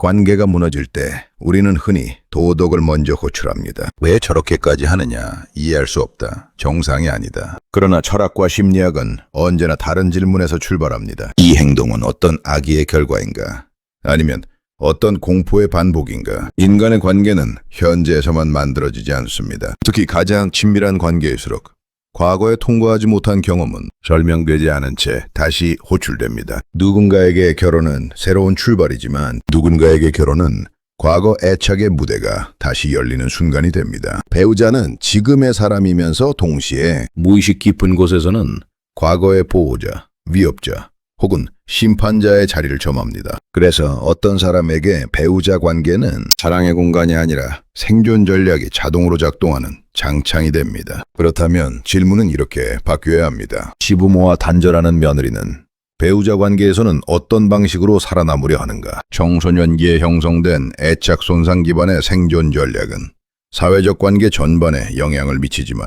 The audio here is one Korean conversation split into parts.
관계가 무너질 때 우리는 흔히 도덕을 먼저 호출합니다. 왜 저렇게까지 하느냐 이해할 수 없다. 정상이 아니다. 그러나 철학과 심리학은 언제나 다른 질문에서 출발합니다. 이 행동은 어떤 악의의 결과인가? 아니면 어떤 공포의 반복인가? 인간의 관계는 현재에서만 만들어지지 않습니다. 특히 가장 친밀한 관계일수록 과거에 통과하지 못한 경험은 설명되지 않은 채 다시 호출됩니다. 누군가에게 결혼은 새로운 출발이지만 누군가에게 결혼은 과거 애착의 무대가 다시 열리는 순간이 됩니다. 배우자는 지금의 사람이면서 동시에 무의식 깊은 곳에서는 과거의 보호자, 위협자 혹은 심판자의 자리를 점합니다. 그래서 어떤 사람에게 배우자 관계는 사랑의 공간이 아니라 생존 전략이 자동으로 작동하는 장창이 됩니다. 그렇다면 질문은 이렇게 바뀌어야 합니다. 시부모와 단절하는 며느리는 배우자 관계에서는 어떤 방식으로 살아남으려 하는가? 청소년기에 형성된 애착 손상 기반의 생존 전략은 사회적 관계 전반에 영향을 미치지만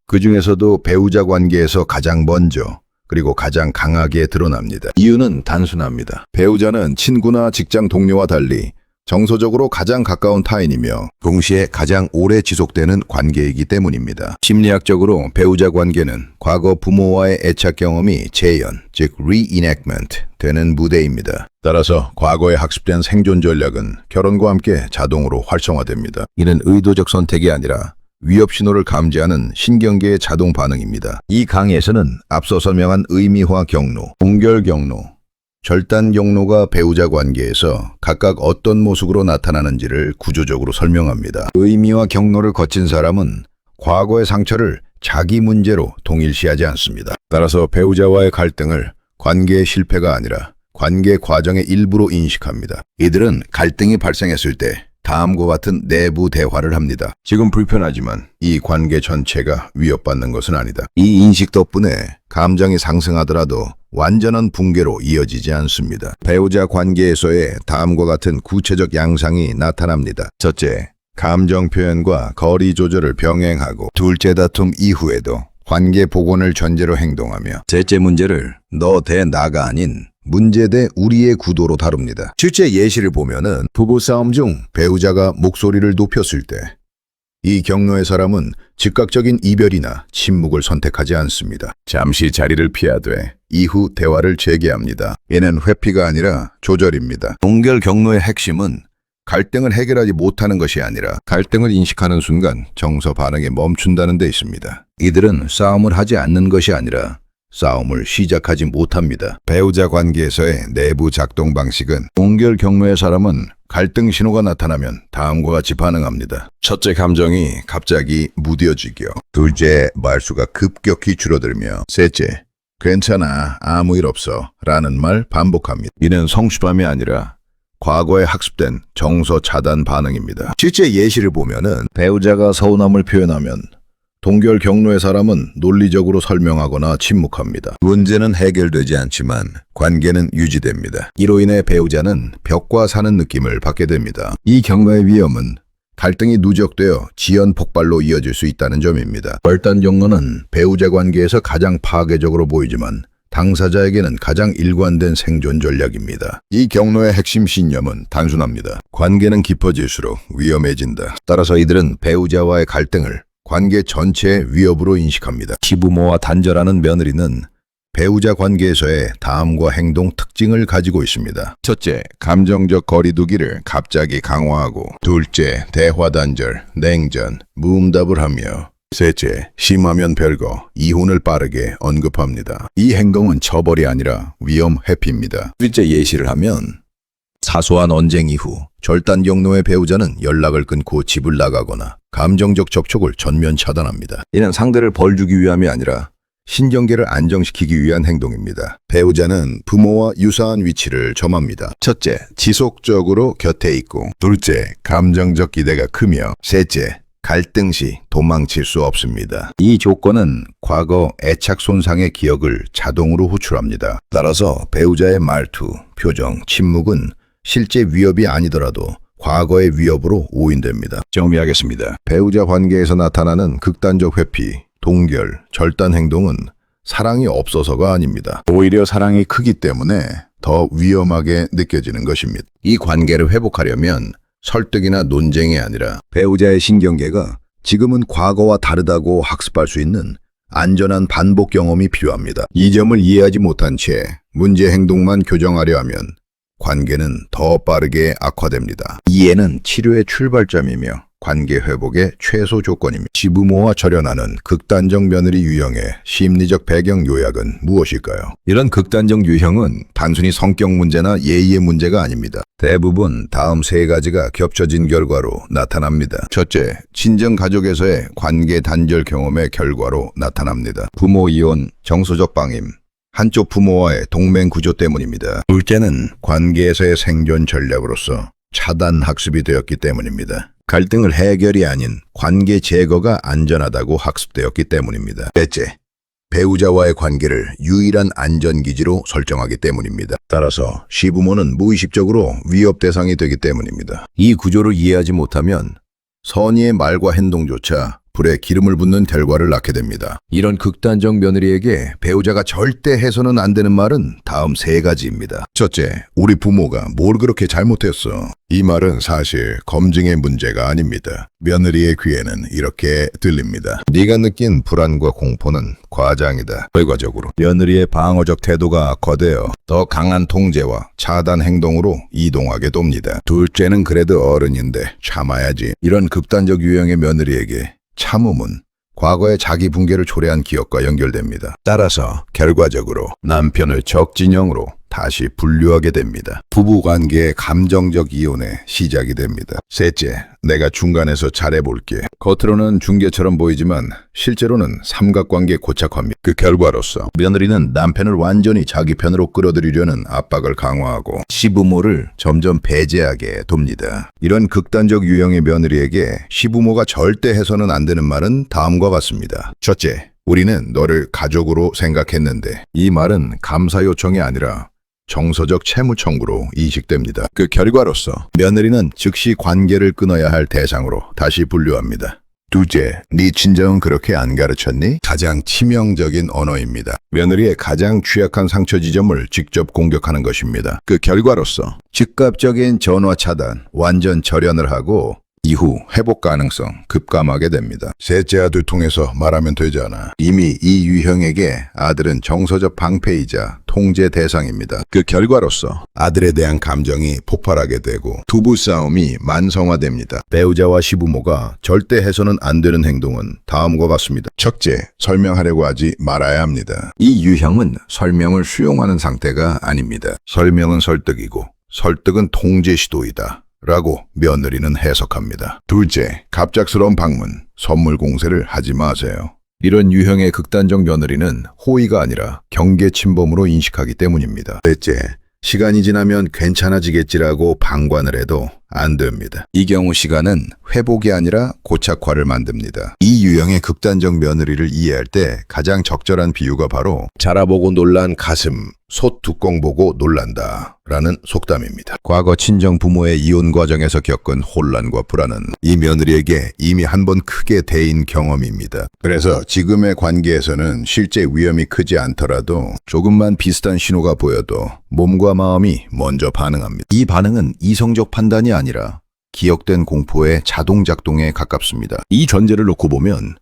그 중에서도 배우자 관계에서 가장 먼저 그리고 가장 강하게 드러납니다. 이유는 단순합니다. 배우자는 친구나 직장 동료와 달리 정서적으로 가장 가까운 타인이며 동시에 가장 오래 지속되는 관계이기 때문입니다. 심리학적으로 배우자 관계는 과거 부모와의 애착 경험이 재현, 즉 reenactment 되는 무대입니다. 따라서 과거에 학습된 생존 전략은 결혼과 함께 자동으로 활성화됩니다. 이는 의도적 선택이 아니라 위협 신호를 감지하는 신경계의 자동 반응입니다. 이 강의에서는 앞서 설명한 의미화 경로, 동결 경로, 절단 경로가 배우자 관계에서 각각 어떤 모습으로 나타나는지를 구조적으로 설명합니다. 의미화 경로를 거친 사람은 과거의 상처를 자기 문제로 동일시하지 않습니다. 따라서 배우자와의 갈등을 관계의 실패가 아니라 관계 과정의 일부로 인식합니다. 이들은 갈등이 발생했을 때 다음과 같은 내부 대화를 합니다. 지금 불편하지만 이 관계 전체가 위협받는 것은 아니다. 이 인식 덕분에 감정이 상승하더라도 완전한 붕괴로 이어지지 않습니다. 배우자 관계에서의 다음과 같은 구체적 양상이 나타납니다. 첫째, 감정 표현과 거리 조절을 병행하고 둘째, 다툼 이후에도 관계 복원을 전제로 행동하며 셋째, 문제를 너 대 나가 아닌 문제 대 우리의 구도로 다룹니다. 실제 예시를 보면은 부부싸움 중 배우자가 목소리를 높였을 때 이 경로의 사람은 즉각적인 이별이나 침묵을 선택하지 않습니다. 잠시 자리를 피하되 이후 대화를 재개합니다. 이는 회피가 아니라 조절입니다. 동결 경로의 핵심은 갈등을 해결하지 못하는 것이 아니라 갈등을 인식하는 순간 정서 반응이 멈춘다는 데 있습니다. 이들은 싸움을 하지 않는 것이 아니라 싸움을 시작하지 못합니다. 배우자 관계에서의 내부 작동 방식은 동결 경로의 사람은 갈등 신호가 나타나면 다음과 같이 반응합니다. 첫째, 감정이 갑자기 무뎌지며 둘째, 말수가 급격히 줄어들며 셋째, 괜찮아, 아무 일 없어 라는 말 반복합니다. 이는 성취감이 아니라 과거에 학습된 정서 차단 반응입니다. 실제 예시를 보면은 배우자가 서운함을 표현하면 동결 경로의 사람은 논리적으로 설명하거나 침묵합니다. 문제는 해결되지 않지만 관계는 유지됩니다. 이로 인해 배우자는 벽과 사는 느낌을 받게 됩니다. 이 경로의 위험은 갈등이 누적되어 지연 폭발로 이어질 수 있다는 점입니다. 절단 경로는 배우자 관계에서 가장 파괴적으로 보이지만 당사자에게는 가장 일관된 생존 전략입니다. 이 경로의 핵심 신념은 단순합니다. 관계는 깊어질수록 위험해진다. 따라서 이들은 배우자와의 갈등을 관계 전체의 위협으로 인식합니다. 시부모와 단절하는 며느리는 배우자 관계에서의 다음과 행동 특징을 가지고 있습니다. 첫째, 감정적 거리두기를 갑자기 강화하고 둘째, 대화 단절, 냉전, 무응답을 하며 셋째, 심하면 별거, 이혼을 빠르게 언급합니다. 이 행동은 처벌이 아니라 위험 회피입니다. 둘째 예시를 하면 사소한 언쟁 이후 절단 경로의 배우자는 연락을 끊고 집을 나가거나 감정적 접촉을 전면 차단합니다. 이는 상대를 벌주기 위함이 아니라 신경계를 안정시키기 위한 행동입니다. 배우자는 부모와 유사한 위치를 점합니다. 첫째, 지속적으로 곁에 있고 둘째, 감정적 기대가 크며 셋째, 갈등 시 도망칠 수 없습니다. 이 조건은 과거 애착 손상의 기억을 자동으로 호출합니다. 따라서 배우자의 말투, 표정, 침묵은 실제 위협이 아니더라도 과거의 위협으로 오인됩니다. 정리하겠습니다. 배우자 관계에서 나타나는 극단적 회피, 동결, 절단 행동은 사랑이 없어서가 아닙니다. 오히려 사랑이 크기 때문에 더 위험하게 느껴지는 것입니다. 이 관계를 회복하려면 설득이나 논쟁이 아니라 배우자의 신경계가 지금은 과거와 다르다고 학습할 수 있는 안전한 반복 경험이 필요합니다. 이 점을 이해하지 못한 채 문제 행동만 교정하려 하면 관계는 더 빠르게 악화됩니다. 이해는 치료의 출발점이며 관계 회복의 최소 조건입니다. 시부모와 절연하는 극단적 며느리 유형의 심리적 배경 요약은 무엇일까요? 이런 극단적 유형은 단순히 성격 문제나 예의의 문제가 아닙니다. 대부분 다음 세 가지가 겹쳐진 결과로 나타납니다. 첫째, 친정 가족에서의 관계 단절 경험의 결과로 나타납니다. 부모 이혼, 정서적 방임, 한쪽 부모와의 동맹 구조 때문입니다. 둘째는 관계에서의 생존 전략으로서 차단 학습이 되었기 때문입니다. 갈등을 해결이 아닌 관계 제거가 안전하다고 학습되었기 때문입니다. 셋째, 배우자와의 관계를 유일한 안전기지로 설정하기 때문입니다. 따라서 시부모는 무의식적으로 위협 대상이 되기 때문입니다. 이 구조를 이해하지 못하면 선의의 말과 행동조차 불에 기름을 붓는 결과를 낳게 됩니다. 이런 극단적 며느리에게 배우자가 절대 해서는 안 되는 말은 다음 세 가지입니다. 첫째, 우리 부모가 뭘 그렇게 잘못했어? 이 말은 사실 검증의 문제가 아닙니다. 며느리의 귀에는 이렇게 들립니다. 네가 느낀 불안과 공포는 과장이다. 결과적으로 며느리의 방어적 태도가 악화되어 더 강한 통제와 차단 행동으로 이동하게 됩니다. 둘째는 그래도 어른인데 참아야지. 이런 극단적 유형의 며느리에게 참음은 과거의 자기 붕괴를 초래한 기억과 연결됩니다. 따라서 결과적으로 남편을 적진영으로 다시 분류하게 됩니다. 부부관계의 감정적 이혼의 시작이 됩니다. 셋째, 내가 중간에서 잘해볼게. 겉으로는 중개처럼 보이지만 실제로는 삼각관계 고착화입니다. 그 결과로서 며느리는 남편을 완전히 자기 편으로 끌어들이려는 압박을 강화하고 시부모를 점점 배제하게 돕니다. 이런 극단적 유형의 며느리에게 시부모가 절대 해서는 안 되는 말은 다음과 같습니다. 첫째, 우리는 너를 가족으로 생각했는데. 이 말은 감사 요청이 아니라 정서적 채무 청구로 인식됩니다. 그 결과로서 며느리는 즉시 관계를 끊어야 할 대상으로 다시 분류합니다. 둘째, 네 친정은 그렇게 안 가르쳤니? 가장 치명적인 언어입니다. 며느리의 가장 취약한 상처 지점을 직접 공격하는 것입니다. 그 결과로서 즉각적인 전화 차단, 완전 절연을 하고 이후 회복 가능성 급감하게 됩니다. 셋째 아들 통해서 말하면 되잖아. 이미 이 유형에게 아들은 정서적 방패이자 통제 대상입니다. 그 결과로서 아들에 대한 감정이 폭발하게 되고 부부싸움이 만성화됩니다. 배우자와 시부모가 절대 해서는 안 되는 행동은 다음과 같습니다. 첫째, 설명하려고 하지 말아야 합니다. 이 유형은 설명을 수용하는 상태가 아닙니다. 설명은 설득이고 설득은 통제 시도이다 라고 며느리는 해석합니다. 둘째, 갑작스러운 방문, 선물 공세를 하지 마세요. 이런 유형의 극단적 며느리는 호의가 아니라 경계 침범으로 인식하기 때문입니다. 넷째, 시간이 지나면 괜찮아지겠지라고 방관을 해도 안 됩니다. 이 경우 시간은 회복이 아니라 고착화를 만듭니다. 이 유형의 극단적 며느리를 이해할 때 가장 적절한 비유가 바로 자라보고 놀란 가슴, 솥 뚜껑 보고 놀란다 라는 속담입니다. 과거 친정 부모의 이혼 과정에서 겪은 혼란과 불안은 이 며느리에게 이미 한 번 크게 대인 경험입니다. 그래서 지금의 관계에서는 실제 위험이 크지 않더라도 조금만 비슷한 신호가 보여도 몸과 마음이 먼저 반응합니다. 이 반응은 이성적 판단이 아니라 기억된 공포의 자동 작동에 가깝습니다. 이 전제를 놓고 보면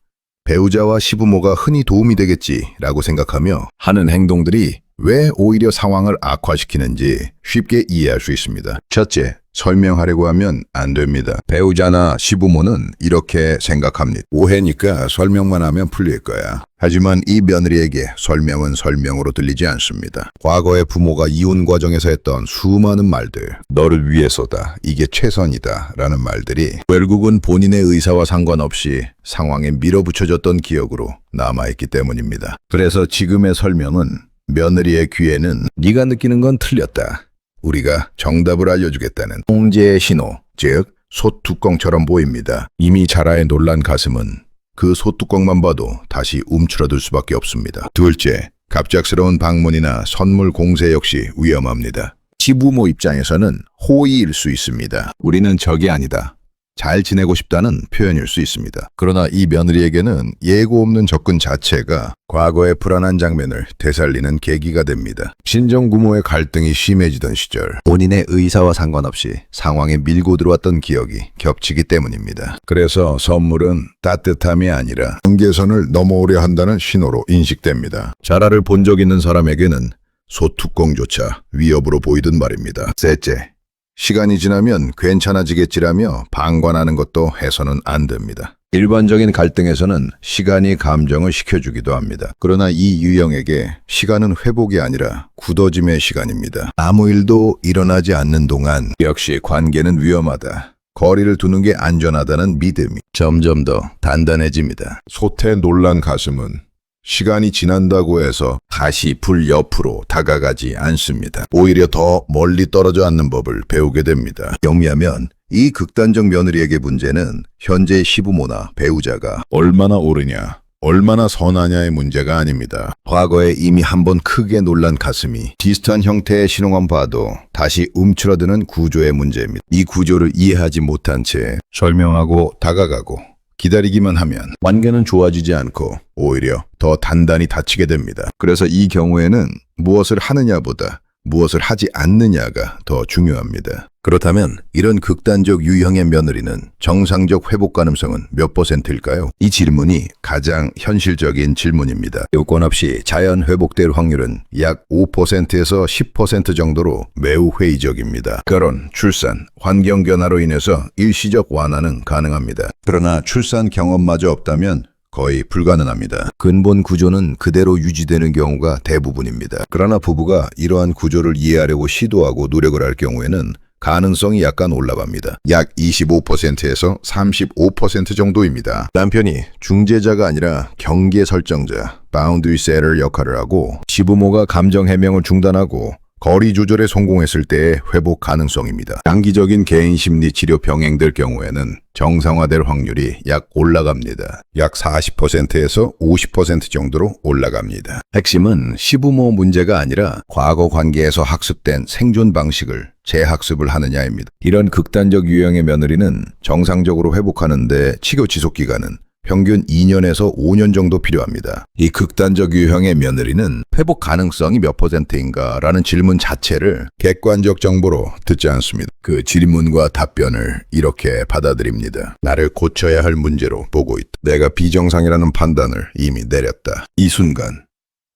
배우자와 시부모가 흔히 도움이 되겠지라고 생각하며 하는 행동들이 왜 오히려 상황을 악화시키는지 쉽게 이해할 수 있습니다. 첫째, 설명하려고 하면 안 됩니다. 배우자나 시부모는 이렇게 생각합니다. 오해니까 설명만 하면 풀릴 거야. 하지만 이 며느리에게 설명은 설명으로 들리지 않습니다. 과거의 부모가 이혼 과정에서 했던 수많은 말들, 너를 위해서다, 이게 최선이다 라는 말들이 결국은 본인의 의사와 상관없이 상황에 밀어붙여졌던 기억으로 남아있기 때문입니다. 그래서 지금의 설명은 며느리의 귀에는 네가 느끼는 건 틀렸다, 우리가 정답을 알려주겠다는 통제의 신호, 즉 솥뚜껑처럼 보입니다. 이미 자라에 놀란 가슴은 그 솥뚜껑만 봐도 다시 움츠러들 수밖에 없습니다. 둘째, 갑작스러운 방문이나 선물 공세 역시 위험합니다. 시부모 입장에서는 호의일 수 있습니다. 우리는 적이 아니다, 잘 지내고 싶다는 표현일 수 있습니다. 그러나 이 며느리에게는 예고 없는 접근 자체가 과거의 불안한 장면을 되살리는 계기가 됩니다. 친정부모의 갈등이 심해지던 시절 본인의 의사와 상관없이 상황에 밀고 들어왔던 기억이 겹치기 때문입니다. 그래서 선물은 따뜻함이 아니라 경계선을 넘어오려 한다는 신호로 인식됩니다. 자라를 본 적 있는 사람에게는 소뚜껑조차 위협으로 보이든 말입니다. 셋째, 시간이 지나면 괜찮아지겠지라며 방관하는 것도 해서는 안 됩니다. 일반적인 갈등에서는 시간이 감정을 식혀주기도 합니다. 그러나 이 유형에게 시간은 회복이 아니라 굳어짐의 시간입니다. 아무 일도 일어나지 않는 동안 역시 관계는 위험하다. 거리를 두는 게 안전하다는 믿음이 점점 더 단단해집니다. 솥에 놀란 가슴은 시간이 지난다고 해서 다시 불 옆으로 다가가지 않습니다. 오히려 더 멀리 떨어져 앉는 법을 배우게 됩니다. 영리하면 이 극단적 며느리에게 문제는 현재의 시부모나 배우자가 얼마나 옳으냐, 얼마나 선하냐의 문제가 아닙니다. 과거에 이미 한번 크게 놀란 가슴이 비슷한 형태의 신호만 봐도 다시 움츠러드는 구조의 문제입니다. 이 구조를 이해하지 못한 채 설명하고 다가가고 기다리기만 하면 관계는 좋아지지 않고 오히려 더 단단히 닫히게 됩니다. 그래서 이 경우에는 무엇을 하느냐보다 무엇을 하지 않느냐가 더 중요합니다. 그렇다면 이런 극단적 유형의 며느리는 정상적 회복 가능성은 몇 %일까요? 이 질문이 가장 현실적인 질문입니다. 요건 없이 자연 회복될 확률은 약 5%에서 10% 정도로 매우 회의적입니다. 결혼, 출산, 환경 변화로 인해서 일시적 완화는 가능합니다. 그러나 출산 경험마저 없다면 거의 불가능합니다. 근본 구조는 그대로 유지되는 경우가 대부분입니다. 그러나 부부가 이러한 구조를 이해하려고 시도하고 노력을 할 경우에는 가능성이 약간 올라갑니다. 약 25%에서 35% 정도입니다. 남편이 중재자가 아니라 경계 설정자, 바운드리 세터 역할을 하고 시부모가 감정 해명을 중단하고 거리 조절에 성공했을 때의 회복 가능성입니다. 장기적인 개인 심리 치료 병행될 경우에는 정상화될 확률이 약 올라갑니다. 약 40%에서 50% 정도로 올라갑니다. 핵심은 시부모 문제가 아니라 과거 관계에서 학습된 생존 방식을 재학습을 하느냐입니다. 이런 극단적 유형의 며느리는 정상적으로 회복하는데 치료 지속 기간은 평균 2년에서 5년 정도 필요합니다. 이 극단적 유형의 며느리는 회복 가능성이 몇 %인가 라는 질문 자체를 객관적 정보로 듣지 않습니다. 그 질문과 답변을 이렇게 받아들입니다. 나를 고쳐야 할 문제로 보고 있다. 내가 비정상이라는 판단을 이미 내렸다. 이 순간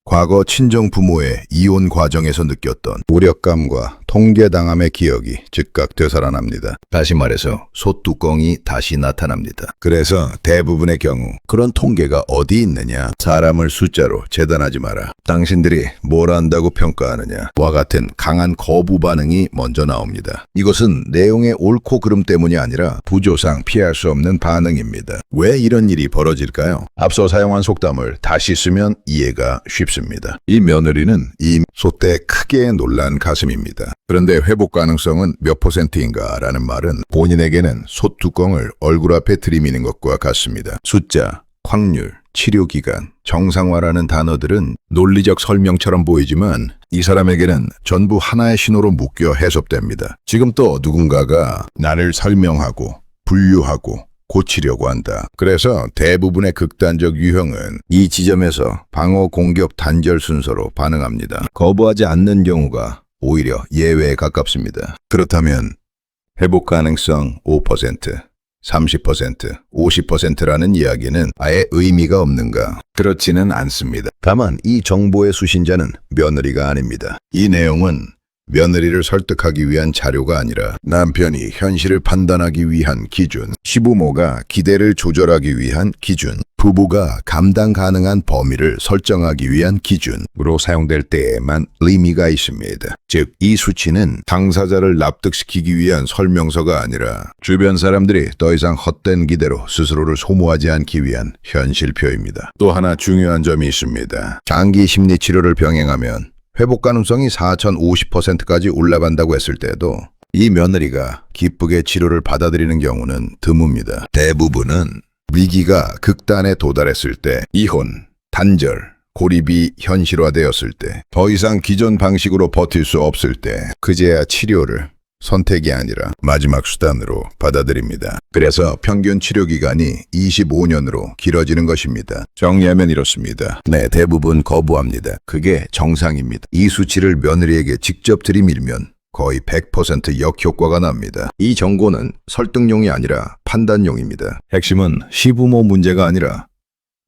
과거 친정 부모의 이혼 과정에서 느꼈던 무력감과 통계당함의 기억이 즉각 되살아납니다. 다시 말해서 소뚜껑이 다시 나타납니다. 그래서 대부분의 경우 그런 통계가 어디 있느냐, 사람을 숫자로 재단하지 마라, 당신들이 뭘 안다고 평가하느냐 와 같은 강한 거부 반응이 먼저 나옵니다. 이것은 내용의 옳고 그름 때문이 아니라 구조상 피할 수 없는 반응입니다. 왜 이런 일이 벌어질까요? 앞서 사용한 속담을 다시 쓰면 이해가 쉽습니다. 이 며느리는 이 소때 크게 놀란 가슴입니다. 그런데 회복 가능성은 몇 %인가 라는 말은 본인에게는 소뚜껑을 얼굴 앞에 들이미는 것과 같습니다. 숫자, 확률, 치료기간, 정상화라는 단어들은 논리적 설명처럼 보이지만 이 사람에게는 전부 하나의 신호로 묶여 해석됩니다. 지금 또 누군가가 나를 설명하고 분류하고 고치려고 한다. 그래서 대부분의 극단적 유형은 이 지점에서 방어 공격 단절 순서로 반응합니다. 거부하지 않는 경우가 오히려 예외에 가깝습니다. 그렇다면 회복 가능성 5%, 30%, 50%라는 이야기는 아예 의미가 없는가? 그렇지는 않습니다. 다만 이 정보의 수신자는 며느리가 아닙니다. 이 내용은 며느리를 설득하기 위한 자료가 아니라 남편이 현실을 판단하기 위한 기준, 시부모가 기대를 조절하기 위한 기준, 부부가 감당 가능한 범위를 설정하기 위한 기준으로 사용될 때에만 의미가 있습니다. 즉, 이 수치는 당사자를 납득시키기 위한 설명서가 아니라 주변 사람들이 더 이상 헛된 기대로 스스로를 소모하지 않기 위한 현실표입니다. 또 하나 중요한 점이 있습니다. 장기 심리치료를 병행하면 회복 가능성이 4,050%까지 올라간다고 했을 때도 이 며느리가 기쁘게 치료를 받아들이는 경우는 드뭅니다. 대부분은 위기가 극단에 도달했을 때, 이혼, 단절, 고립이 현실화되었을 때, 더 이상 기존 방식으로 버틸 수 없을 때, 그제야 치료를 선택이 아니라 마지막 수단으로 받아들입니다. 그래서 평균 치료 기간이 25년으로 길어지는 것입니다. 정리하면 이렇습니다. 네, 대부분 거부합니다. 그게 정상입니다. 이 수치를 며느리에게 직접 들이밀면 거의 100% 역효과가 납니다. 이 정보는 설득용이 아니라 판단용입니다. 핵심은 시부모 문제가 아니라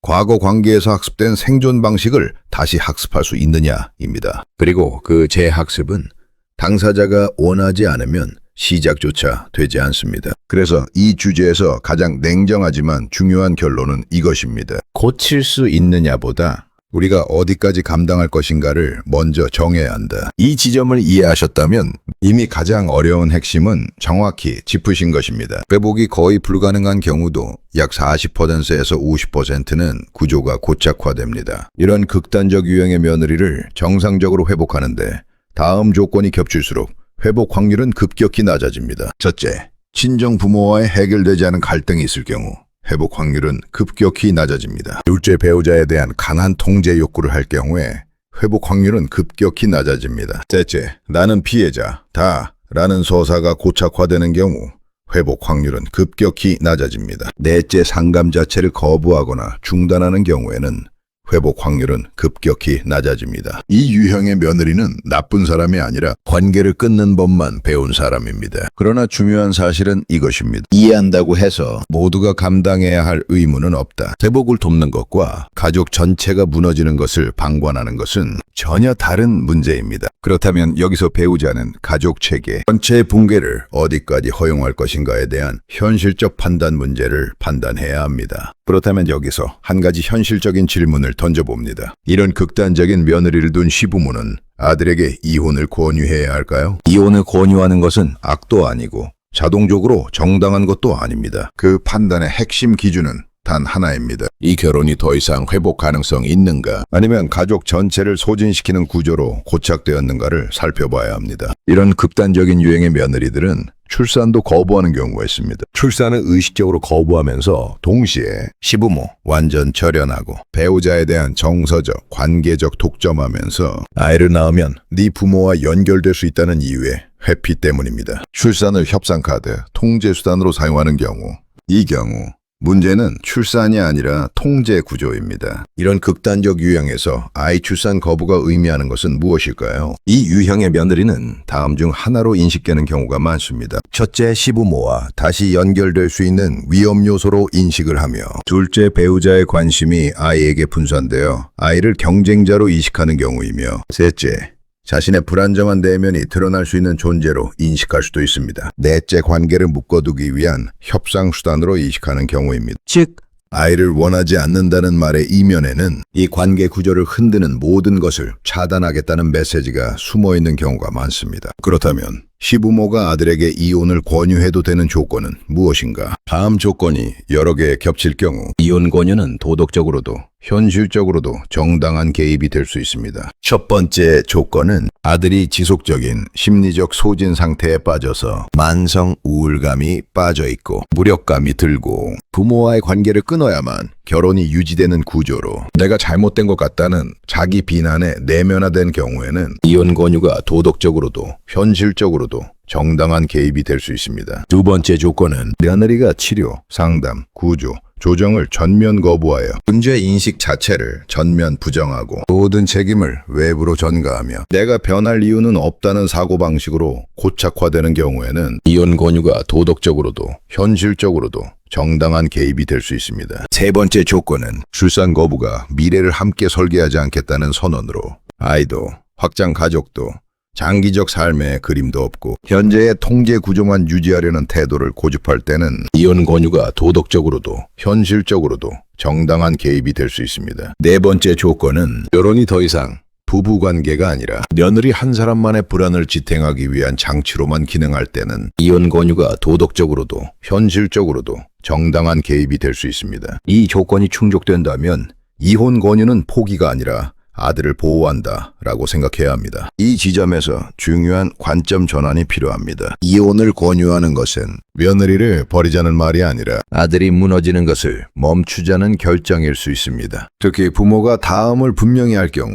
과거 관계에서 학습된 생존 방식을 다시 학습할 수 있느냐입니다. 그리고 그 재학습은 당사자가 원하지 않으면 시작조차 되지 않습니다. 그래서 이 주제에서 가장 냉정하지만 중요한 결론은 이것입니다. 고칠 수 있느냐보다 우리가 어디까지 감당할 것인가를 먼저 정해야 한다. 이 지점을 이해하셨다면 이미 가장 어려운 핵심은 정확히 짚으신 것입니다. 회복이 거의 불가능한 경우도 약 40%에서 50%는 구조가 고착화됩니다. 이런 극단적 유형의 며느리를 정상적으로 회복하는데 다음 조건이 겹칠수록 회복 확률은 급격히 낮아집니다. 첫째, 친정 부모와의 해결되지 않은 갈등이 있을 경우 회복 확률은 급격히 낮아집니다. 둘째, 배우자에 대한 강한 통제 욕구를 할 경우에 회복 확률은 급격히 낮아집니다. 셋째, 나는 피해자다 라는 서사가 고착화되는 경우 회복 확률은 급격히 낮아집니다. 넷째, 상담 자체를 거부하거나 중단하는 경우에는 회복 확률은 급격히 낮아집니다. 이 유형의 며느리는 나쁜 사람이 아니라 관계를 끊는 법만 배운 사람입니다. 그러나 중요한 사실은 이것입니다. 이해한다고 해서 모두가 감당해야 할 의무는 없다. 회복을 돕는 것과 가족 전체가 무너지는 것을 방관하는 것은 전혀 다른 문제입니다. 그렇다면 여기서 배우자는 가족 체계 전체의 붕괴를 어디까지 허용할 것인가에 대한 현실적 판단 문제를 판단해야 합니다. 그렇다면 여기서 한 가지 현실적인 질문을 던져봅니다. 이런 극단적인 며느리를 둔 시부모는 아들에게 이혼을 권유해야 할까요? 이혼을 권유하는 것은 악도 아니고 자동적으로 정당한 것도 아닙니다. 그 판단의 핵심 기준은 단 하나입니다. 이 결혼이 더 이상 회복 가능성이 있는가 아니면 가족 전체를 소진시키는 구조로 고착되었는가를 살펴봐야 합니다. 이런 극단적인 유형의 며느리들은 출산도 거부하는 경우가 있습니다. 출산을 의식적으로 거부하면서 동시에 시부모 완전 절연하고 배우자에 대한 정서적, 관계적 독점하면서 아이를 낳으면 네 부모와 연결될 수 있다는 이유의 회피 때문입니다. 출산을 협상카드, 통제수단으로 사용하는 경우 이 경우 문제는 출산이 아니라 통제 구조입니다. 이런 극단적 유형에서 아이 출산 거부가 의미하는 것은 무엇일까요? 이 유형의 며느리는 다음 중 하나로 인식되는 경우가 많습니다. 첫째, 시부모와 다시 연결될 수 있는 위험 요소로 인식을 하며 둘째, 배우자의 관심이 아이에게 분산되어 아이를 경쟁자로 인식하는 경우이며 셋째, 자신의 불안정한 내면이 드러날 수 있는 존재로 인식할 수도 있습니다. 넷째, 관계를 묶어두기 위한 협상수단으로 인식하는 경우입니다. 즉, 아이를 원하지 않는다는 말의 이면에는 이 관계 구조를 흔드는 모든 것을 차단하겠다는 메시지가 숨어있는 경우가 많습니다. 그렇다면 시부모가 아들에게 이혼을 권유해도 되는 조건은 무엇인가? 다음 조건이 여러 개 겹칠 경우 이혼 권유는 도덕적으로도 현실적으로도 정당한 개입이 될 수 있습니다. 첫 번째 조건은 아들이 지속적인 심리적 소진 상태에 빠져서 만성 우울감이 빠져있고 무력감이 들고 부모와의 관계를 끊어야만 결혼이 유지되는 구조로 내가 잘못된 것 같다는 자기 비난에 내면화된 경우에는 이혼 권유가 도덕적으로도 현실적으로도 정당한 개입이 될 수 있습니다. 두 번째 조건은 며느리가 치료, 상담, 구조, 조정을 전면 거부하여 문제 인식 자체를 전면 부정하고 모든 책임을 외부로 전가하며 내가 변할 이유는 없다는 사고방식으로 고착화되는 경우에는 이혼 권유가 도덕적으로도 현실적으로도 정당한 개입이 될 수 있습니다. 세 번째 조건은 출산 거부가 미래를 함께 설계하지 않겠다는 선언으로 아이도 확장 가족도 장기적 삶의 그림도 없고 현재의 통제 구조만 유지하려는 태도를 고집할 때는 이혼 권유가 도덕적으로도 현실적으로도 정당한 개입이 될 수 있습니다. 네 번째 조건은 결혼이 더 이상 부부관계가 아니라 며느리 한 사람만의 불안을 지탱하기 위한 장치로만 기능할 때는 이혼 권유가 도덕적으로도 현실적으로도 정당한 개입이 될 수 있습니다. 이 조건이 충족된다면 이혼 권유는 포기가 아니라 아들을 보호한다 라고 생각해야 합니다. 이 지점에서 중요한 관점 전환이 필요합니다. 이혼을 권유하는 것은 며느리를 버리자는 말이 아니라 아들이 무너지는 것을 멈추자는 결정일 수 있습니다. 특히 부모가 다음을 분명히 할 경우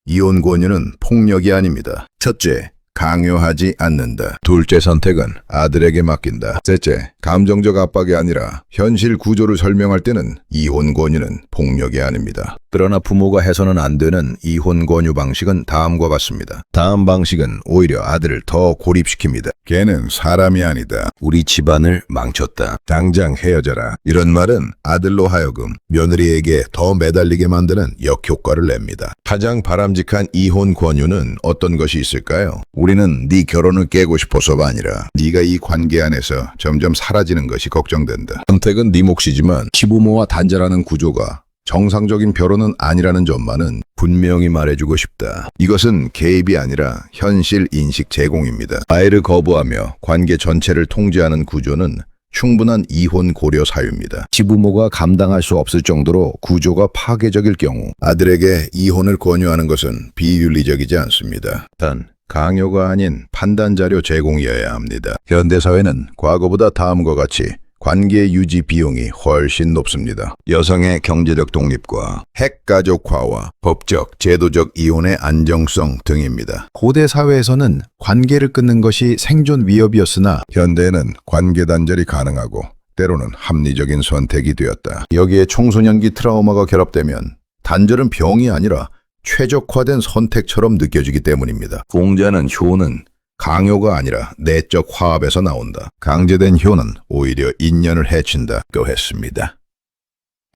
이혼 권유는 폭력이 아닙니다. 첫째, 강요하지 않는다. 둘째 선택은 아들에게 맡긴다. 셋째, 감정적 압박이 아니라 현실 구조를 설명할 때는 이혼 권유는 폭력이 아닙니다. 그러나 부모가 해서는 안 되는 이혼 권유 방식은 다음과 같습니다. 다음 방식은 오히려 아들을 더 고립시킵니다. 걔는 사람이 아니다. 우리 집안을 망쳤다. 당장 헤어져라. 이런 말은 아들로 하여금 며느리에게 더 매달리게 만드는 역효과를 냅니다. 가장 바람직한 이혼 권유는 어떤 것이 있을까요? 우리는 네 결혼을 깨고 싶어서가 아니라 네가 이 관계 안에서 점점 사라지는 것이 걱정된다. 선택은 네 몫이지만 시부모와 단절하는 구조가 정상적인 결혼은 아니라는 점만은 분명히 말해주고 싶다. 이것은 개입이 아니라 현실 인식 제공입니다. 아이를 거부하며 관계 전체를 통제하는 구조는 충분한 이혼 고려 사유입니다. 시부모가 감당할 수 없을 정도로 구조가 파괴적일 경우 아들에게 이혼을 권유하는 것은 비윤리적이지 않습니다. 단 강요가 아닌 판단 자료 제공이어야 합니다. 현대사회는 과거보다 다음과 같이 관계 유지 비용이 훨씬 높습니다. 여성의 경제적 독립과 핵가족화와 법적, 제도적 이혼의 안정성 등입니다. 고대 사회에서는 관계를 끊는 것이 생존 위협이었으나 현대에는 관계 단절이 가능하고 때로는 합리적인 선택이 되었다. 여기에 청소년기 트라우마가 결합되면 단절은 병이 아니라 최적화된 선택처럼 느껴지기 때문입니다. 공자는 효는 강요가 아니라 내적 화합에서 나온다. 강제된 효는 오히려 인연을 해친다고 했습니다.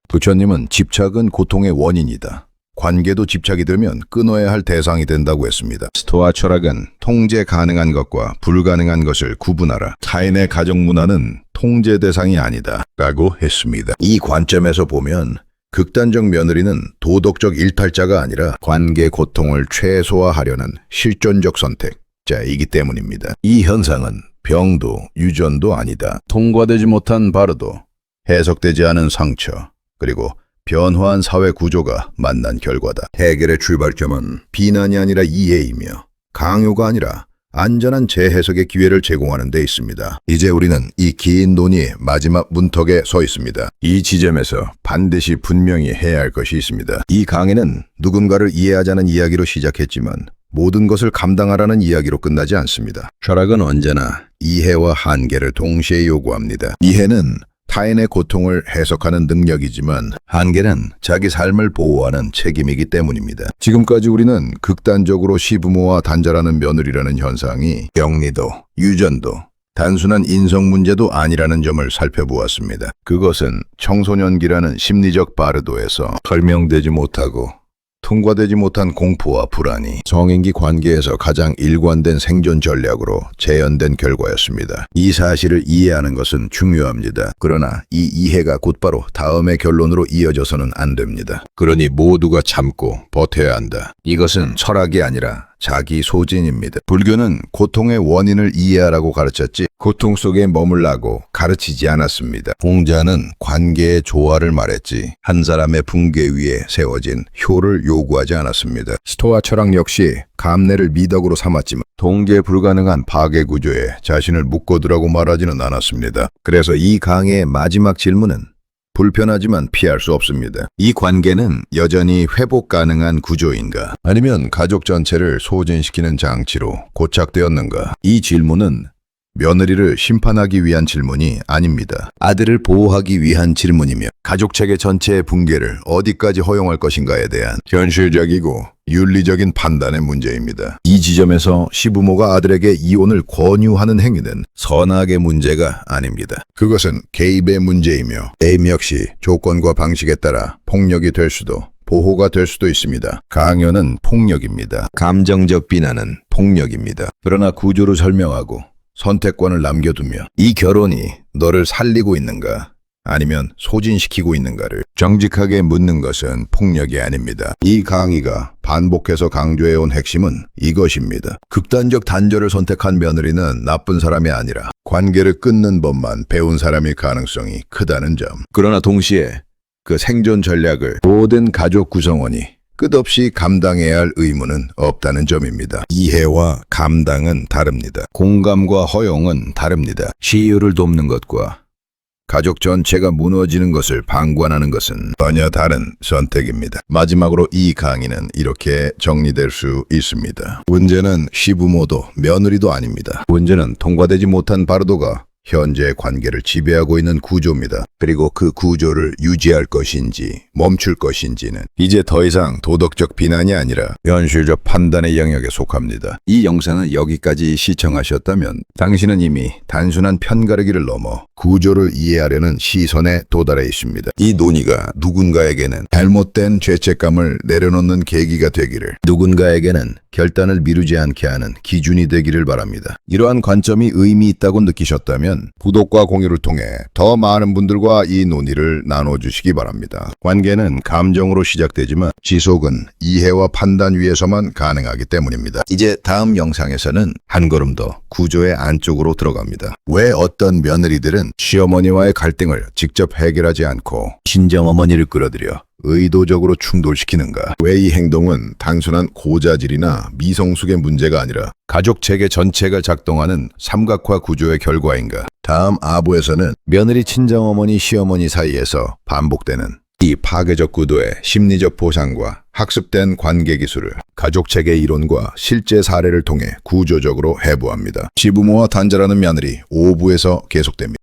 부처님은 집착은 고통의 원인이다. 관계도 집착이 들면 끊어야 할 대상이 된다고 했습니다. 스토아 철학은 통제 가능한 것과 불가능한 것을 구분하라. 타인의 가족 문화는 통제 대상이 아니다 라고 했습니다. 이 관점에서 보면 극단적 며느리는 도덕적 일탈자가 아니라 관계 고통을 최소화하려는 실존적 선택 자이기 때문입니다. 이 현상은 병도 유전도 아니다. 통과되지 못한 바르도 해석되지 않은 상처 그리고 변화한 사회 구조가 만난 결과다. 해결의 출발점은 비난이 아니라 이해이며 강요가 아니라 안전한 재해석의 기회를 제공하는 데 있습니다. 이제 우리는 이 긴 논의의 마지막 문턱에 서 있습니다. 이 지점에서 반드시 분명히 해야 할 것이 있습니다. 이 강의는 누군가를 이해하자는 이야기로 시작했지만 모든 것을 감당하라는 이야기로 끝나지 않습니다. 철학은 언제나 이해와 한계를 동시에 요구합니다. 이해는 타인의 고통을 해석하는 능력이지만 한계는 자기 삶을 보호하는 책임이기 때문입니다. 지금까지 우리는 극단적으로 시부모와 단절하는 며느리라는 현상이 병리도, 유전도, 단순한 인성 문제도 아니라는 점을 살펴보았습니다. 그것은 청소년기라는 심리적 바르도에서 설명되지 못하고 통과되지 못한 공포와 불안이 성인기 관계에서 가장 일관된 생존 전략으로 재현된 결과였습니다. 이 사실을 이해하는 것은 중요합니다. 그러나 이 이해가 곧바로 다음의 결론으로 이어져서는 안 됩니다. 그러니 모두가 참고 버텨야 한다. 이것은 철학이 아니라 자기 소진입니다. 불교는 고통의 원인을 이해하라고 가르쳤지 고통 속에 머물라고 가르치지 않았습니다. 공자는 관계의 조화를 말했지 한 사람의 붕괴 위에 세워진 효를 요구하지 않았습니다. 스토아 철학 역시 감내를 미덕으로 삼았지만 통제 불가능한 파괴 구조에 자신을 묶어두라고 말하지는 않았습니다. 그래서 이 강의의 마지막 질문은 불편하지만 피할 수 없습니다. 이 관계는 여전히 회복 가능한 구조인가? 아니면 가족 전체를 소진시키는 장치로 고착되었는가? 이 질문은 며느리를 심판하기 위한 질문이 아닙니다. 아들을 보호하기 위한 질문이며 가족체계 전체의 붕괴를 어디까지 허용할 것인가에 대한 현실적이고 윤리적인 판단의 문제입니다. 이 지점에서 시부모가 아들에게 이혼을 권유하는 행위는 선악의 문제가 아닙니다. 그것은 개입의 문제이며 개입 역시 조건과 방식에 따라 폭력이 될 수도 보호가 될 수도 있습니다. 강요는 폭력입니다. 감정적 비난은 폭력입니다. 그러나 구조를 설명하고 선택권을 남겨두며 이 결혼이 너를 살리고 있는가 아니면 소진시키고 있는가를 정직하게 묻는 것은 폭력이 아닙니다. 이 강의가 반복해서 강조해온 핵심은 이것입니다. 극단적 단절을 선택한 며느리는 나쁜 사람이 아니라 관계를 끊는 법만 배운 사람일 가능성이 크다는 점. 그러나 동시에 그 생존 전략을 모든 가족 구성원이 끝없이 감당해야 할 의무는 없다는 점입니다. 이해와 감당은 다릅니다. 공감과 허용은 다릅니다. 시유를 돕는 것과 가족 전체가 무너지는 것을 방관하는 것은 전혀 다른 선택입니다. 마지막으로 이 강의는 이렇게 정리될 수 있습니다. 문제는 시부모도 며느리도 아닙니다. 문제는 통과되지 못한 바르도가 현재의 관계를 지배하고 있는 구조입니다. 그리고 그 구조를 유지할 것인지 멈출 것인지는 이제 더 이상 도덕적 비난이 아니라 현실적 판단의 영역에 속합니다. 이 영상을 여기까지 시청하셨다면 당신은 이미 단순한 편가르기를 넘어 구조를 이해하려는 시선에 도달해 있습니다. 이 논의가 누군가에게는 잘못된 죄책감을 내려놓는 계기가 되기를, 누군가에게는 결단을 미루지 않게 하는 기준이 되기를 바랍니다. 이러한 관점이 의미 있다고 느끼셨다면 구독과 공유를 통해 더 많은 분들과 이 논의를 나눠주시기 바랍니다. 관계는 감정으로 시작되지만 지속은 이해와 판단 위에서만 가능하기 때문입니다. 이제 다음 영상에서는 한 걸음 더 구조의 안쪽으로 들어갑니다. 왜 어떤 며느리들은 시어머니와의 갈등을 직접 해결하지 않고 친정어머니를 끌어들여 의도적으로 충돌시키는가? 왜 이 행동은 단순한 고자질이나 미성숙의 문제가 아니라 가족 체계 전체가 작동하는 삼각화 구조의 결과인가? 다음 아부에서는 며느리 친정어머니 시어머니 사이에서 반복되는 이 파괴적 구도의 심리적 보상과 학습된 관계 기술을 가족 체계 이론과 실제 사례를 통해 구조적으로 해부합니다. 시부모와 단절하는 며느리 5부에서 계속됩니다.